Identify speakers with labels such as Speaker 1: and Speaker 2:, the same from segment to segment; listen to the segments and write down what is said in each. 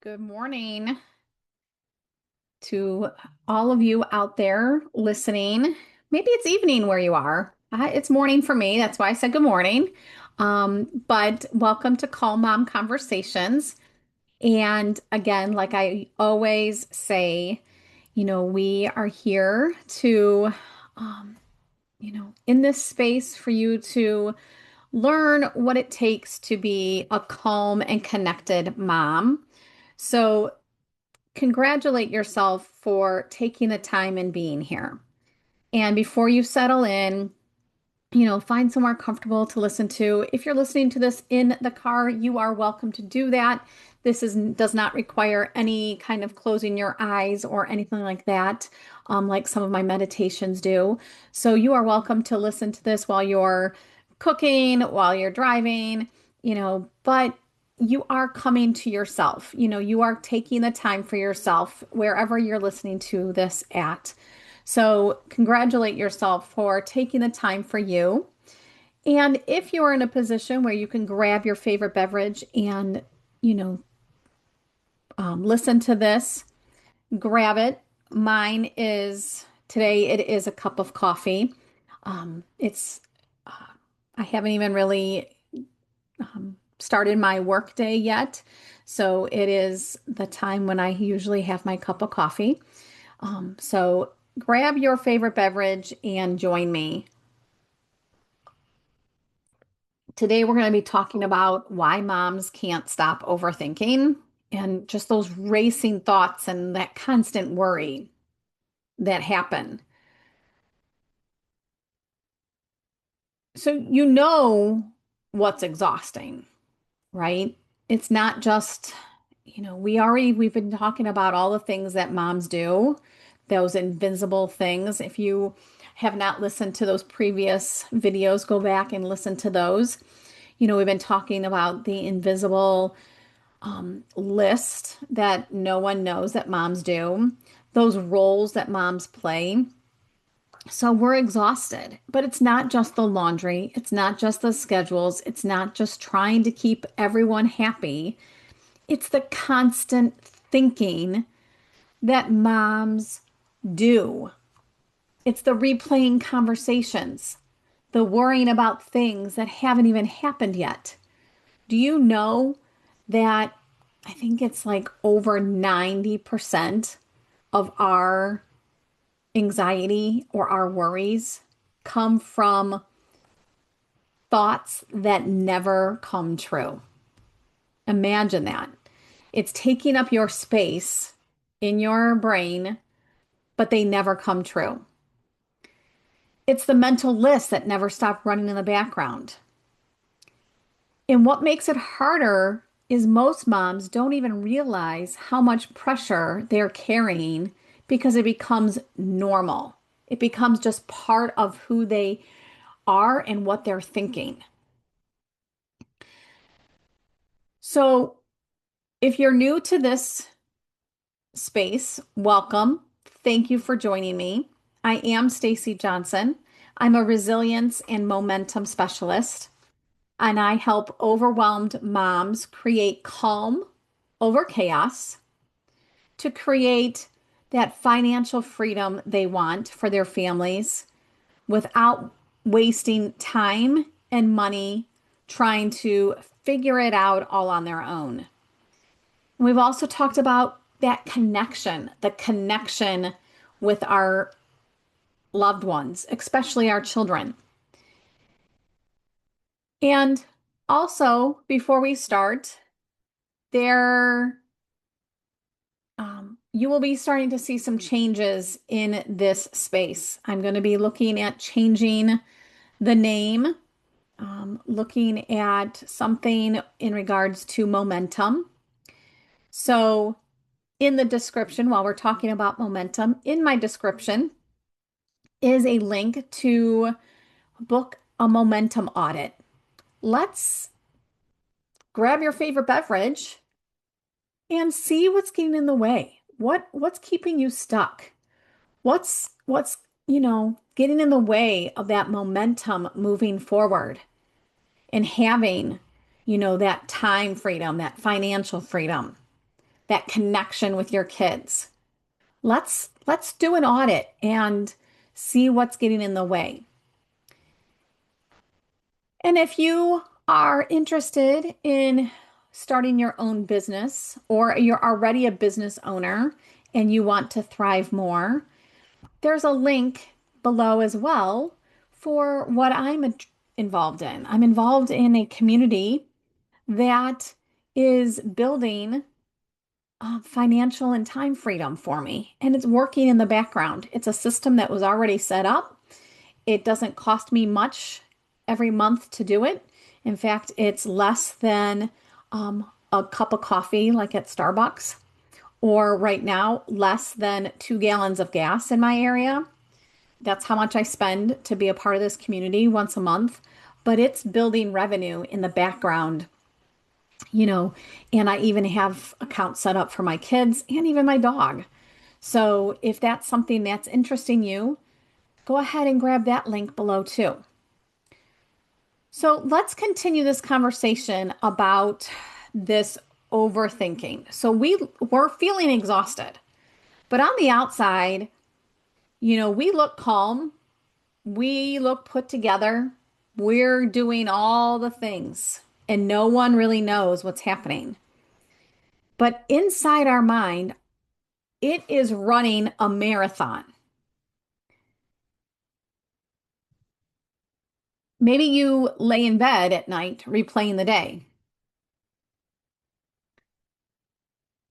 Speaker 1: Good morning to all of you out there listening. Maybe it's evening where you are. It's morning for me. That's why I said good morning. But welcome to Call Mom Conversations. And again, like I always say, we are here to, um, in this space for you to learn what it takes to be a calm and connected mom. So, congratulate yourself for taking the time and being here. And before you settle in, find somewhere comfortable to listen to. If you're listening to this in the car, you are welcome to do that. Does not require any kind of closing your eyes or anything like that, like some of my meditations do. So you are welcome to listen to this while you're cooking, while you're driving, but you are coming to yourself. You are taking the time for yourself wherever you're listening to this at. So, congratulate yourself for taking the time for you. And if you're in a position where you can grab your favorite beverage and, you know, listen to this, grab it. Mine is today, it is a cup of coffee. It's, I haven't even really started my work day yet. So, it is the time when I usually have my cup of coffee. So, grab your favorite beverage and join me. Today, we're going to be talking about why moms can't stop overthinking and just those racing thoughts and that constant worry that happen. So, what's exhausting, right? It's not just, we've been talking about all the things that moms do, those invincible things. If you have not listened to those previous videos, go back and listen to those. We've been talking about the invisible list that no one knows that moms do, those roles that moms play. So we're exhausted, but it's not just the laundry, it's not just the schedules, it's not just trying to keep everyone happy. It's the constant thinking that moms do. It's the replaying conversations, the worrying about things that haven't even happened yet. Do you know that I think it's like over 90% of our anxiety or our worries come from thoughts that never come true? Imagine that. It's taking up your space in your brain, but they never come true. It's the mental list that never stop running in the background. And what makes it harder is most moms don't even realize how much pressure they're carrying because it becomes normal. It becomes just part of who they are and what they're thinking. So, if you're new to this space, welcome. Thank you for joining me. I am Stacy Johnson. I'm a resilience and momentum specialist, and I help overwhelmed moms create calm over chaos to create that financial freedom they want for their families without wasting time and money trying to figure it out all on their own. We've also talked about that connection, the connection with our loved ones, especially our children. And also, before we start, there you will be starting to see some changes in this space. I'm going to be looking at changing the name, looking at something in regards to momentum. So, in the description, while we're talking about momentum, in my description is a link to book a momentum audit. Let's grab your favorite beverage and see what's getting in the way. What's keeping you stuck? What's getting in the way of that momentum moving forward and having, that time freedom, that financial freedom. that connection with your kids. Let's do an audit and see what's getting in the way. And if you are interested in starting your own business or you're already a business owner and you want to thrive more, there's a link below as well for what I'm involved in. I'm involved in a community that is building financial and time freedom for me, and it's working in the background. It's a system that was already set up. It doesn't cost me much every month to do it. In fact, it's less than a cup of coffee, like at Starbucks, or right now, less than 2 gallons of gas in my area. That's how much I spend to be a part of this community once a month. But it's building revenue in the background, you know, and I even have accounts set up for my kids and even my dog. So if that's something that's interesting you, go ahead and grab that link below too. So let's continue this conversation about this overthinking. So we're feeling exhausted, but on the outside, we look calm, we look put together, we're doing all the things, and no one really knows what's happening. But inside our mind, it is running a marathon. Maybe you lay in bed at night replaying the day.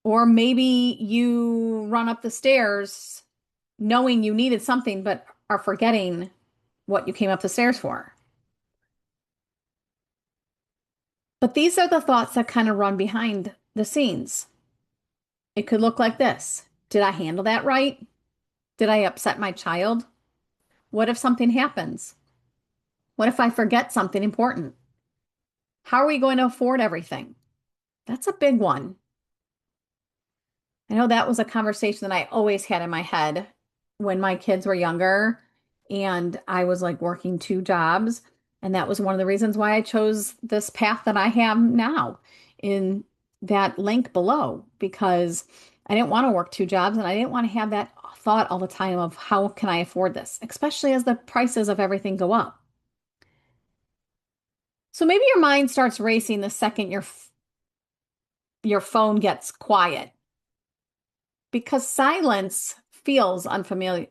Speaker 1: Or maybe you run up the stairs knowing you needed something, but are forgetting what you came up the stairs for. But these are the thoughts that kind of run behind the scenes. It could look like this. Did I handle that right? Did I upset my child? What if something happens? What if I forget something important? How are we going to afford everything? That's a big one. I know that was a conversation that I always had in my head when my kids were younger and I was like working 2 jobs. And that was one of the reasons why I chose this path that I have now in that link below, because I didn't want to work 2 jobs and I didn't want to have that thought all the time of how can I afford this, especially as the prices of everything go up. So maybe your mind starts racing the second your phone gets quiet because silence feels unfamiliar.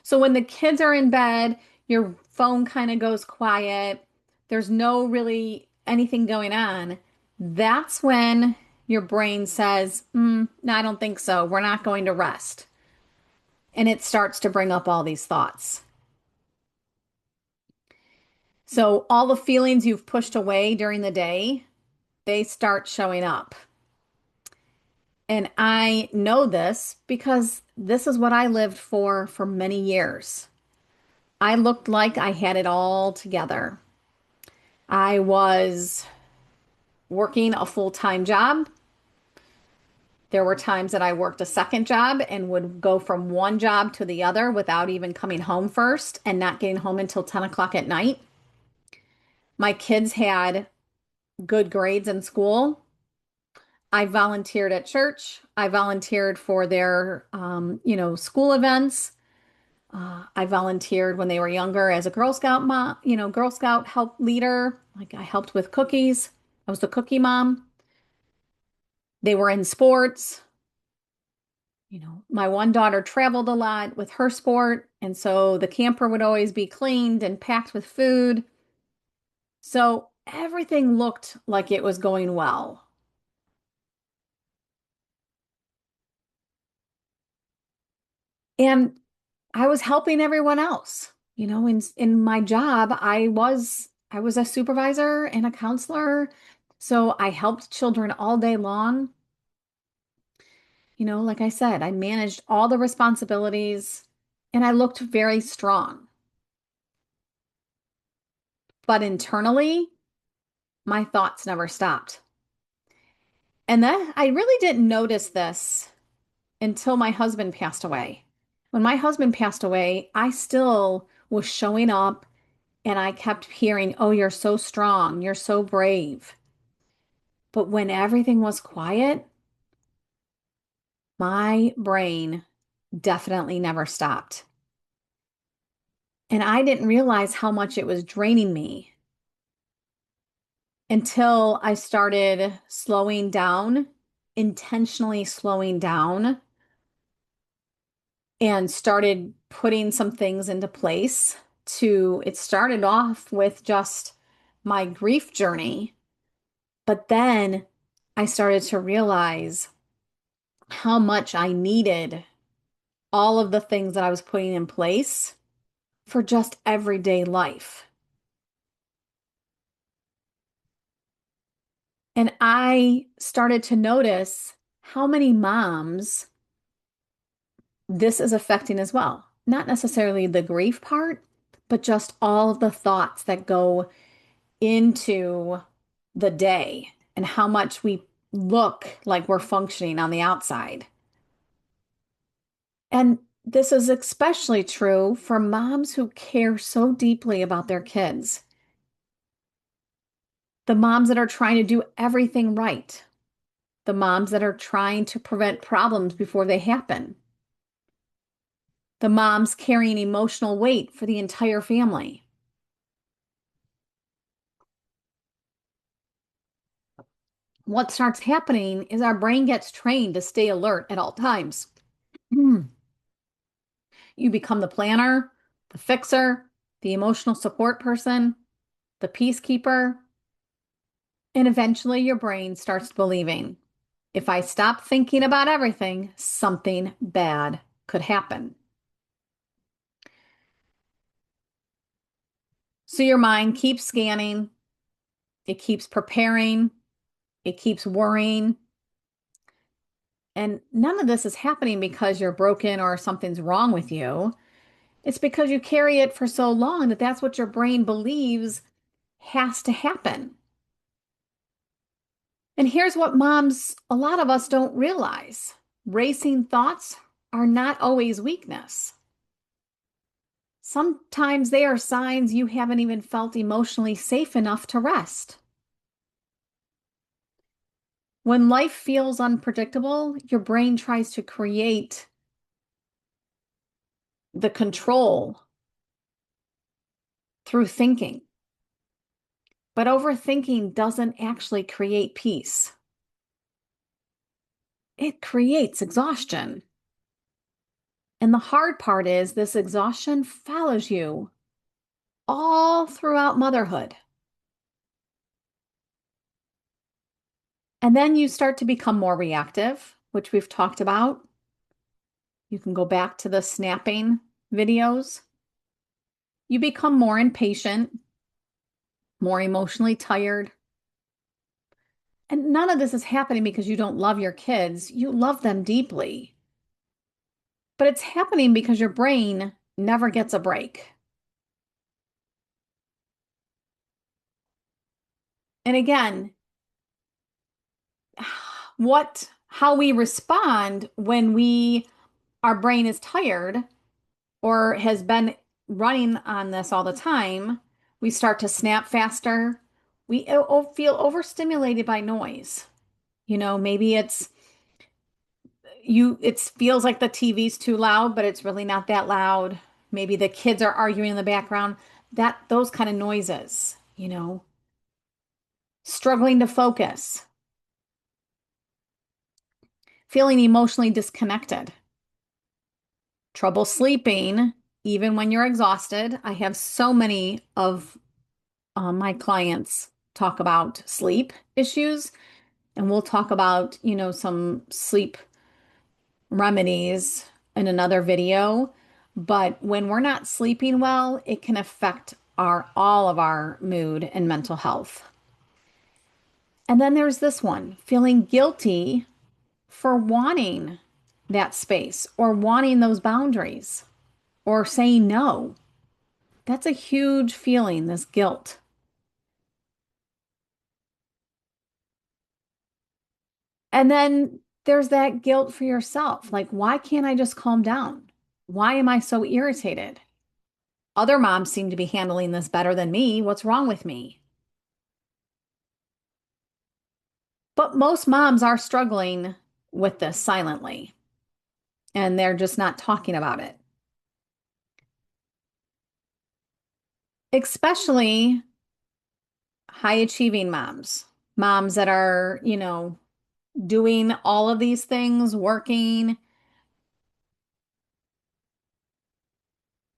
Speaker 1: So when the kids are in bed, your phone kind of goes quiet. There's no really anything going on. That's when your brain says, no, I don't think so. We're not going to rest. And it starts to bring up all these thoughts. So all the feelings you've pushed away during the day, they start showing up. And I know this because this is what I lived for many years. I looked like I had it all together. I was working a full-time job. There were times that I worked a second job and would go from one job to the other without even coming home first and not getting home until 10 o'clock at night. My kids had good grades in school. I volunteered at church. I volunteered for their, school events. I volunteered when they were younger as a Girl Scout mom, Girl Scout help leader. Like I helped with cookies. I was the cookie mom. They were in sports. My one daughter traveled a lot with her sport, and so the camper would always be cleaned and packed with food. So everything looked like it was going well. And I was helping everyone else. In my job, I was a supervisor and a counselor. So I helped children all day long. Like I said, I managed all the responsibilities and I looked very strong. But internally, my thoughts never stopped. And then I really didn't notice this until my husband passed away. When my husband passed away, I still was showing up and I kept hearing, "Oh, you're so strong. You're so brave." But when everything was quiet, my brain definitely never stopped. And I didn't realize how much it was draining me until I started slowing down, intentionally slowing down, and started putting some things into place it started off with just my grief journey, but then I started to realize how much I needed all of the things that I was putting in place for just everyday life. And I started to notice how many moms this is affecting as well. Not necessarily the grief part, but just all of the thoughts that go into the day and how much we look like we're functioning on the outside. And this is especially true for moms who care so deeply about their kids. The moms that are trying to do everything right. The moms that are trying to prevent problems before they happen. The moms carrying emotional weight for the entire family. What starts happening is our brain gets trained to stay alert at all times. You become the planner, the fixer, the emotional support person, the peacekeeper, and eventually your brain starts believing if I stop thinking about everything, something bad could happen. So your mind keeps scanning, it keeps preparing, it keeps worrying. And none of this is happening because you're broken or something's wrong with you. It's because you carry it for so long that that's what your brain believes has to happen. And here's what moms, a lot of us don't realize. Racing thoughts are not always weakness. Sometimes they are signs you haven't even felt emotionally safe enough to rest. When life feels unpredictable, your brain tries to create the control through thinking. But overthinking doesn't actually create peace. It creates exhaustion. And the hard part is this exhaustion follows you all throughout motherhood. And then you start to become more reactive, which we've talked about. You can go back to the snapping videos. You become more impatient, more emotionally tired. And none of this is happening because you don't love your kids. You love them deeply. But it's happening because your brain never gets a break. And again, how we respond when our brain is tired or has been running on this all the time, we start to snap faster. We feel overstimulated by noise. Maybe it feels like the TV's too loud, but it's really not that loud. Maybe the kids are arguing in the background. Those kind of noises, struggling to focus, feeling emotionally disconnected, trouble sleeping, even when you're exhausted. I have so many of my clients talk about sleep issues, and we'll talk about, some sleep remedies in another video. But when we're not sleeping well, it can affect all of our mood and mental health. And then there's this one, feeling guilty for wanting that space or wanting those boundaries or saying no. That's a huge feeling, this guilt. And then there's that guilt for yourself. Like, why can't I just calm down? Why am I so irritated? Other moms seem to be handling this better than me. What's wrong with me? But most moms are struggling with this silently, and they're just not talking about it. Especially high achieving moms, moms that are, doing all of these things, working,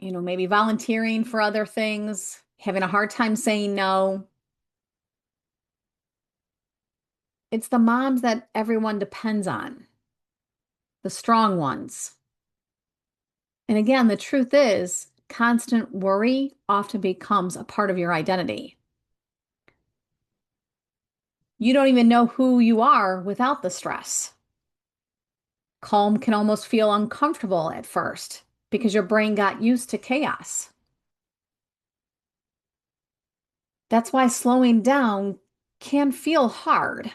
Speaker 1: maybe volunteering for other things, having a hard time saying no. It's the moms that everyone depends on, the strong ones. And again, the truth is, constant worry often becomes a part of your identity. You don't even know who you are without the stress. Calm can almost feel uncomfortable at first because your brain got used to chaos. That's why slowing down can feel hard.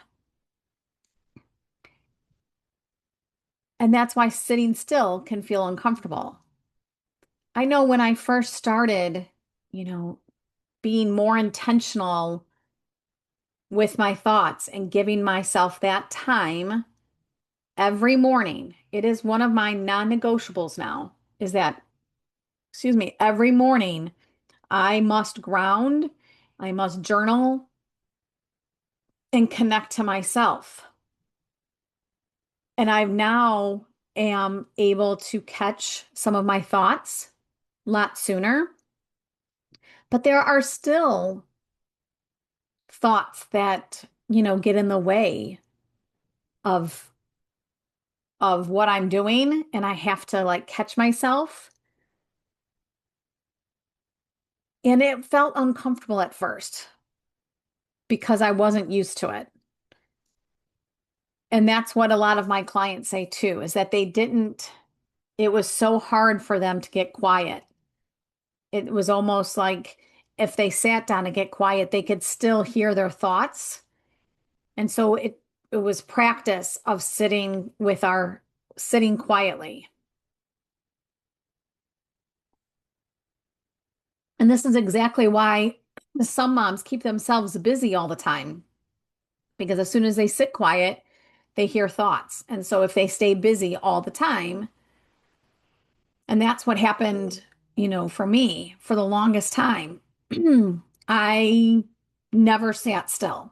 Speaker 1: And that's why sitting still can feel uncomfortable. I know when I first started, you know, being more intentional with my thoughts and giving myself that time every morning, it is one of my non-negotiables now, is that, excuse me, every morning I must ground, I must journal and connect to myself. And I now am able to catch some of my thoughts a lot sooner. But there are still thoughts that, get in the way of what I'm doing, and I have to like catch myself. And it felt uncomfortable at first because I wasn't used to it. And that's what a lot of my clients say too, is that it was so hard for them to get quiet. It was almost like if they sat down to get quiet, they could still hear their thoughts. And so it was practice of sitting quietly. And this is exactly why some moms keep themselves busy all the time, because as soon as they sit quiet, they hear thoughts. And so if they stay busy all the time, and that's what happened, for me for the longest time, I never sat still.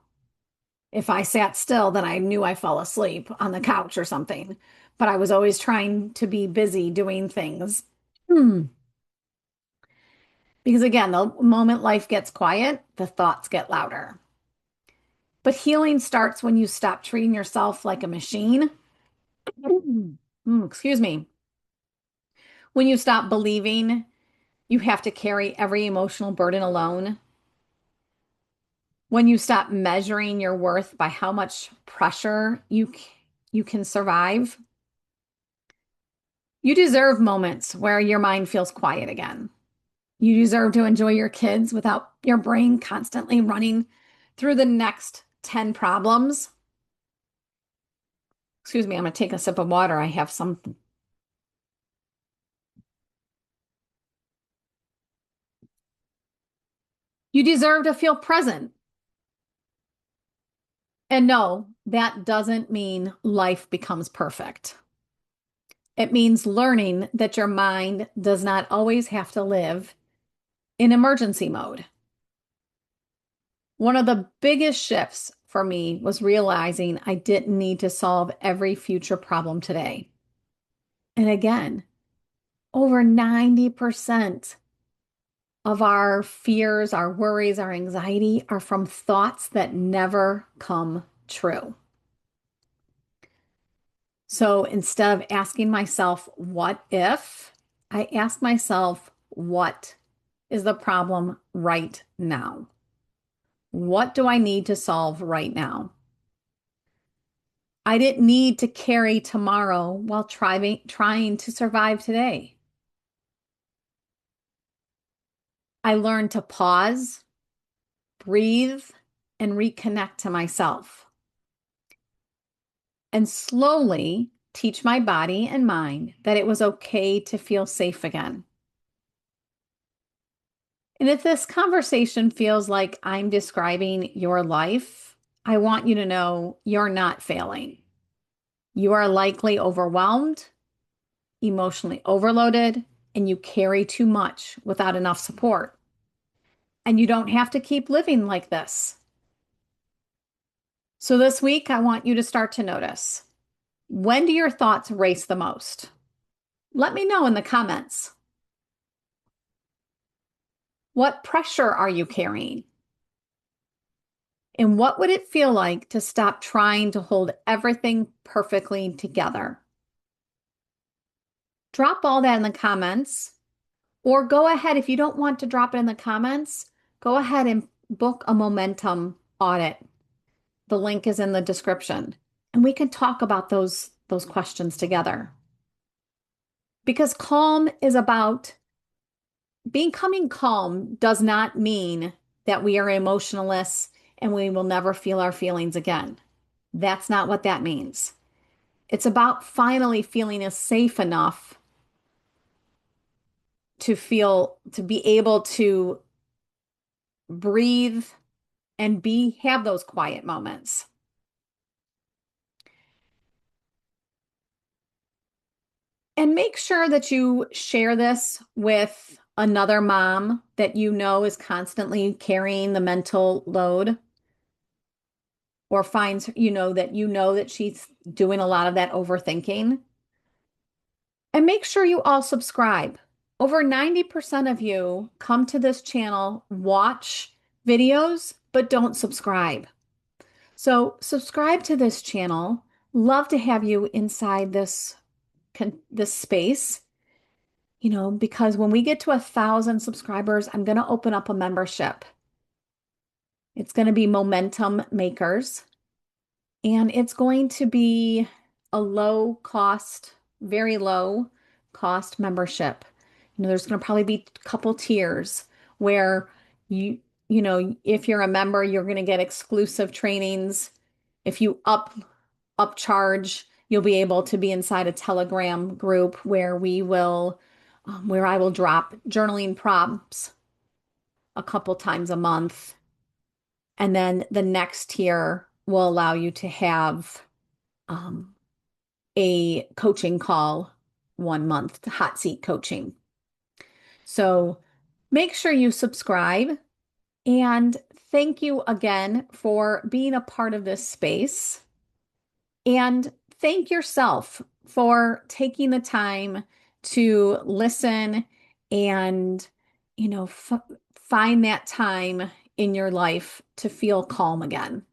Speaker 1: If I sat still, then I knew I fell asleep on the couch or something. But I was always trying to be busy doing things. Hmm. Because again, the moment life gets quiet, the thoughts get louder. But healing starts when you stop treating yourself like a machine. Excuse me. When you stop believing you have to carry every emotional burden alone. When you stop measuring your worth by how much pressure you can survive. You deserve moments where your mind feels quiet again. You deserve to enjoy your kids without your brain constantly running through the next 10 problems. Excuse me, I'm going to take a sip of water. I have some. You deserve to feel present. And no, that doesn't mean life becomes perfect. It means learning that your mind does not always have to live in emergency mode. One of the biggest shifts for me was realizing I didn't need to solve every future problem today. And again, over 90% of our fears, our worries, our anxiety are from thoughts that never come true. So instead of asking myself, what if, I ask myself, what is the problem right now? What do I need to solve right now? I didn't need to carry tomorrow while trying to survive today. I learned to pause, breathe, and reconnect to myself, and slowly teach my body and mind that it was okay to feel safe again. And if this conversation feels like I'm describing your life, I want you to know you're not failing. You are likely overwhelmed, emotionally overloaded, and you carry too much without enough support. And you don't have to keep living like this. So this week, I want you to start to notice, when do your thoughts race the most? Let me know in the comments. What pressure are you carrying? And what would it feel like to stop trying to hold everything perfectly together? Drop all that in the comments, or go ahead, if you don't want to drop it in the comments, go ahead and book a momentum audit. The link is in the description, and we can talk about those questions together. Because calm is about becoming calm does not mean that we are emotionless and we will never feel our feelings again. That's not what that means. It's about finally feeling safe enough to be able to breathe and have those quiet moments. And make sure that you share this with another mom that you know is constantly carrying the mental load, or finds, you know that she's doing a lot of that overthinking. And make sure you all subscribe. Over 90% of you come to this channel, watch videos, but don't subscribe. So subscribe to this channel. Love to have you inside this space, because when we get to 1,000 subscribers, I'm going to open up a membership. It's going to be Momentum Makers, and it's going to be a low cost, very low cost membership. There's going to probably be a couple tiers where if you're a member, you're going to get exclusive trainings. If you upcharge, you'll be able to be inside a Telegram group where I will drop journaling prompts a couple times a month. And then the next tier will allow you to have um, a coaching call 1 month, hot seat coaching. So make sure you subscribe, and thank you again for being a part of this space. And thank yourself for taking the time to listen and, find that time in your life to feel calm again.